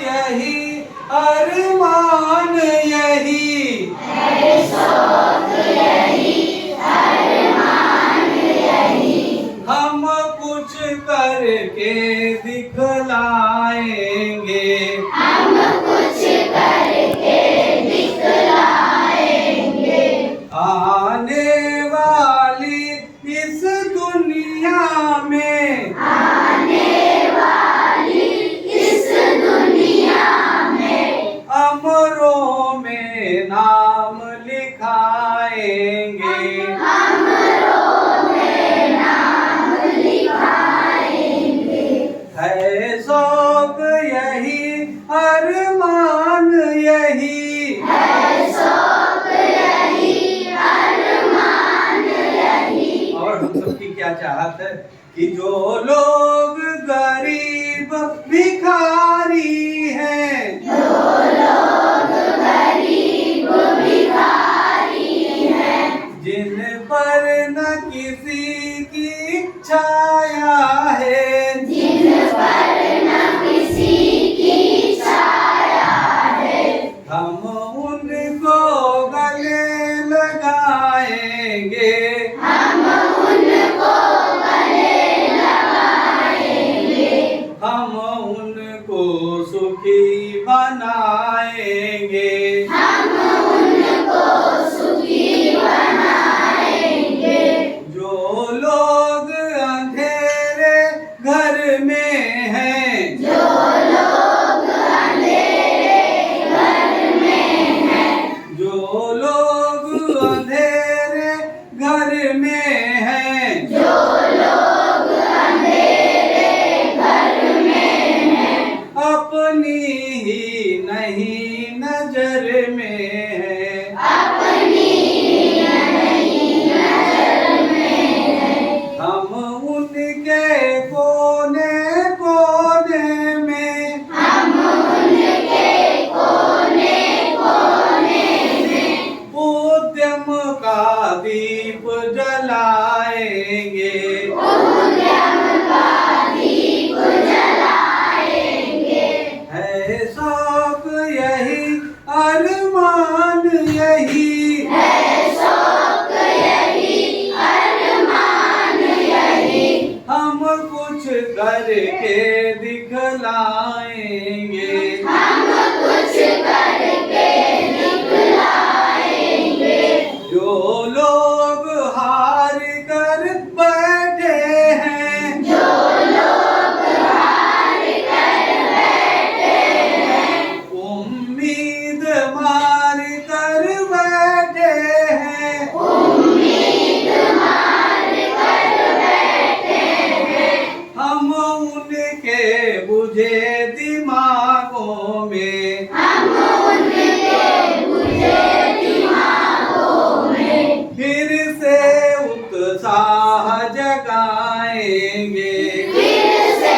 यही अरमान यही, है शौक यही अरमान यही। हम कुछ करके दिखलाएंगे, हम कुछ करके दिखलाएंगे। आने वाली इस दुनिया में, आने वाली इस दुनिया में अमरों में नाम लिखाएंगे, अमरों में नाम लिखाएंगे। है शौक यही अरमान यही, है शौक यही अरमान यही। और हम सबकी क्या चाहत है कि जो लोग गरीब भिखारी हैं, जो लोग गरीब भिखारी हैं, जिन पर न किसी की छाया है, जिन पर न किसी की छाया है, हम उनको गले लगाएंगे, हम उनको गले लगाएंगे। हम उनको सुखी बनाएंगे, हम उनको सुखी बनाएंगे। जो लोग अंधेरे घर में हैं, जो लोग अंधेरे घर में हैं, जो लोग अंधेरे घर में हैं, जो लोग अंधेरे घर में हैं, अपनी ही नहीं नजर में हैं, अपनी नहीं नजर में हैं, हम उनके कोने कोने में, हम उनके कोने कोने में उद्यम का दीप जलाएंगे, उद्यम का दीप जलाएंगे। है शौक यही अरमान यही, है शौक यही अरमान यही। हम कुछ करके दिखलाएंगे, हम कुछ करके दिखलाएंगे। जो लोग हार कर बैठे हैं, जो लोग हार कर बैठे हैं, उम्मीद मार कर बैठे हैं, उम्मीद मार कर बैठे हैं, हम उनके बुझे दिमागों में, हम उनके बुझे दिमागों में फिर से उत्साह जगाएंगे, फिर से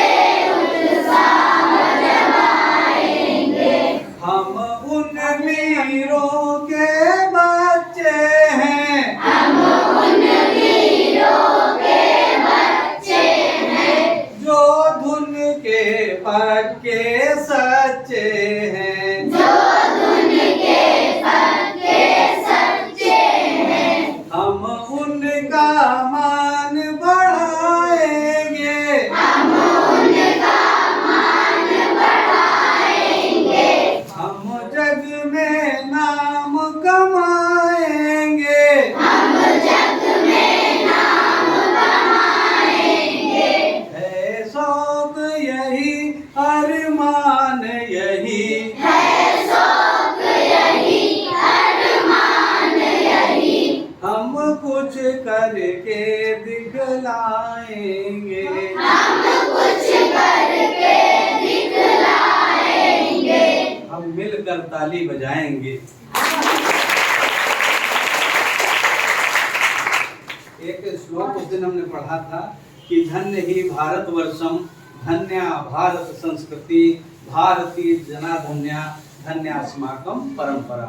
उत्साह जगाएंगे। हम उन वीरों के बच्चे हैं, हम उन वीरों के बच्चे हैं, जो धुन के पक्के सच्चे हैं, जो धुन के पक्के सच्चे हैं। हम उनका मान बढ़ाएंगे, हम उनका मान बढ़ाएंगे। हम जग में नाम कमाएंगे, हम जग में नाम कमाएंगे। है शौक यही अरमान यही, है शौक यही अरमान यही। हम कुछ करके दिखलाएंगे, हम कुछ करके दिखलाएंगे। हम मिलकर ताली बजाएंगे। एक श्लोक उस दिन हमने पढ़ा था कि धन्य ही भारतवर्षम, धन्या भारत संस्कृति, भारतीय जनाधन्या, धन्यास्माकं परंपरा।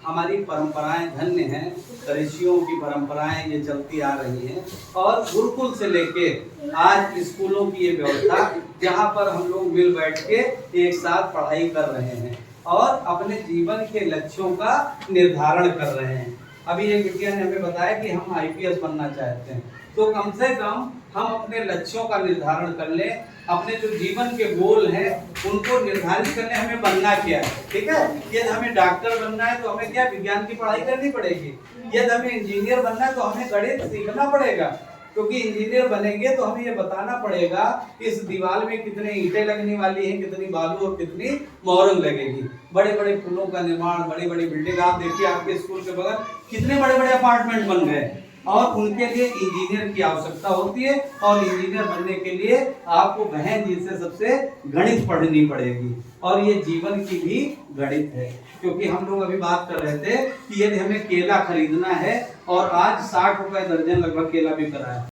हमारी परंपराएं धन्य हैं, ऋषियों की परंपराएं ये चलती आ रही हैं। और गुरुकुल से लेके आज स्कूलों की ये व्यवस्था, जहाँ पर हम लोग मिल बैठ के एक साथ पढ़ाई कर रहे हैं और अपने जीवन के लक्ष्यों का निर्धारण कर रहे हैं। अभी एक बिटिया ने हमें बताया कि हम IPS बनना चाहते हैं, तो कम से कम हम अपने लक्ष्यों का निर्धारण कर लें, अपने जो जीवन के गोल हैं उनको निर्धारित कर लें, हमें बनना क्या है। ठीक है, यदि हमें डॉक्टर बनना है तो हमें क्या विज्ञान की पढ़ाई करनी पड़ेगी, यदि हमें इंजीनियर बनना है तो हमें गणित सीखना पड़ेगा, क्योंकि इंजीनियर बनेंगे तो हमें ये बताना पड़ेगा इस दीवार में कितने ईंटें लगने वाली हैं, कितनी बालू और कितनी मोहरंग लगेगी। बड़े बड़े पुलों का निर्माण, बड़ी बड़ी बिल्डिंग, आप देखिए आपके स्कूल के बगल कितने बड़े बड़े अपार्टमेंट बन गए, और उनके लिए इंजीनियर की आवश्यकता होती है। और इंजीनियर बनने के लिए आपको बहन जी से सबसे गणित पढ़नी पड़ेगी, और ये जीवन की भी गणित है। क्योंकि हम लोग अभी बात कर रहे थे कि यदि हमें केला खरीदना है और आज 60 रुपए दर्जन लगभग केला बिक रहा है,